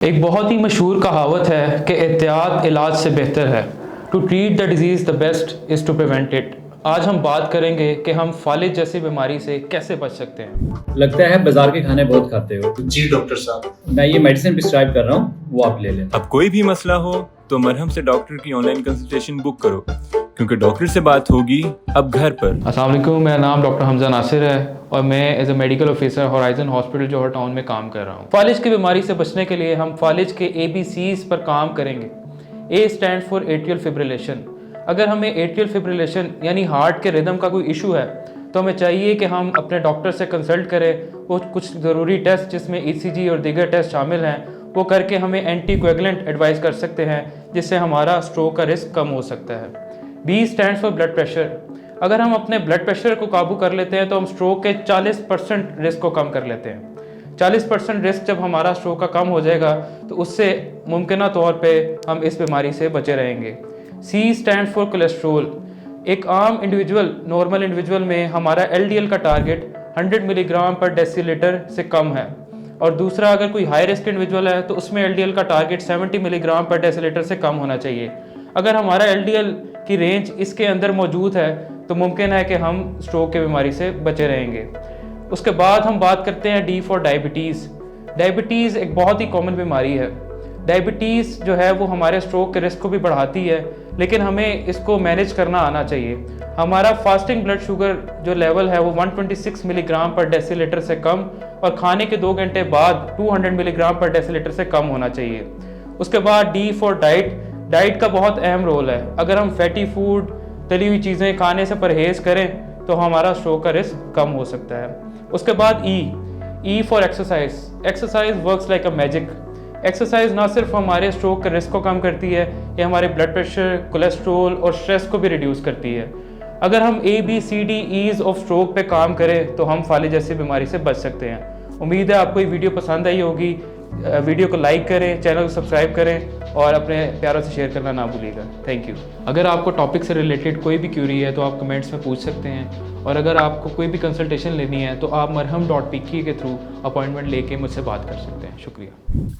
एक बहुत ही मशहूर कहावत है कि एहतियात इलाज से बेहतर है। To treat the disease the best is to prevent it. आज हम बात करेंगे कि हम फालिज जैसी बीमारी से कैसे बच सकते हैं। लगता है बाजार के खाने बहुत खाते हो। जी डॉक्टर साहब, मैं ये मेडिसिन प्रिस्क्राइब कर रहा हूँ, वो आप ले लें। अब कोई भी मसला हो तो मरहम से डॉक्टर की ऑनलाइन कंसल्टेशन बुक करो, क्योंकि डॉक्टर से बात होगी अब घर पर। अस्सलाम वालेकुम, मेरा नाम डॉक्टर हमजा नासिर है और मैं as a medical officer horizon hospital Johar Town में काम कर रहा हूँ। फालिज की बीमारी से बचने के लिए हम फालिज के ABCs पर काम करेंगे। A stand for atrial fibrillation. अगर हमें एट्रियल फिब्रिलेशन यानी हार्ट के रिदम का कोई इशू है तो हमें चाहिए कि हम अपने डॉक्टर से कंसल्ट करें। वो कुछ ज़रूरी टेस्ट जिसमें ECG और दीगर टेस्ट शामिल हैं वो करके हमें एंटीकोएगुलेंट एडवाइस कर सकते हैं, जिससे हमारा स्ट्रोक का रिस्क कम हो सकता है। B stand for blood pressure. अगर हम अपने ब्लड प्रेशर को काबू कर लेते हैं तो हम स्ट्रोक के 40% रिस्क को कम कर लेते हैं। 40% रिस्क जब हमारा स्ट्रोक का कम हो जाएगा तो उससे मुमकिन तौर पे हम इस बीमारी से बचे रहेंगे। C stand for cholesterol. एक आम इंडिविजुअल, नॉर्मल इंडिविजुअल में हमारा LDL का टारगेट 100 मिलीग्राम पर डेसीलीटर से कम है, और दूसरा अगर कोई हाई रिस्क इंडिविजुअल है तो उसमें LDL का टारगेट 70 मिलीग्राम पर डेसीलीटर से कम होना चाहिए। अगर हमारा LDL की रेंज इसके अंदर मौजूद है तो मुमकिन है कि हम स्ट्रोक की बीमारी से बचे रहेंगे। उसके बाद हम बात करते हैं D फॉर डायबिटीज़। डायबिटीज़ एक बहुत ही कॉमन बीमारी है। डायबिटीज़ जो है वो हमारे स्ट्रोक के रिस्क को भी बढ़ाती है, लेकिन हमें इसको मैनेज करना आना चाहिए। हमारा फास्टिंग ब्लड शुगर जो लेवल है वो 126 मिलीग्राम पर डेसीलीटर से कम और खाने के 2 घंटे बाद 200 मिलीग्राम पर डेसीलीटर से कम होना चाहिए। उसके बाद D फॉर डाइट। डाइट का बहुत अहम रोल है। अगर हम फैटी फूड, तली हुई चीज़ें खाने से परहेज़ करें तो हमारा स्ट्रोक का रिस्क कम हो सकता है। उसके बाद E for exercise. Exercise works like a magic. Exercise ना सिर्फ हमारे स्ट्रोक के रिस्क को कम करती है, ये हमारे ब्लड प्रेशर, कोलेस्ट्रोल और स्ट्रेस को भी रिड्यूस करती है। अगर हम ABCDEs ऑफ स्ट्रोक पे काम करें तो हम फालिज जैसी बीमारी से बच सकते हैं। उम्मीद है आपको ये वीडियो पसंद आई होगी। वीडियो को लाइक करें, चैनल को सब्सक्राइब करें और अपने प्यारों से शेयर करना ना भूलिएगा। Thank you. अगर आपको टॉपिक से रिलेटेड कोई भी क्यूरी है तो आप कमेंट्स में पूछ सकते हैं, और अगर आपको कोई भी कंसल्टेशन लेनी है तो आप marham.pk के थ्रू अपॉइंटमेंट लेके मुझसे बात कर सकते हैं। शुक्रिया।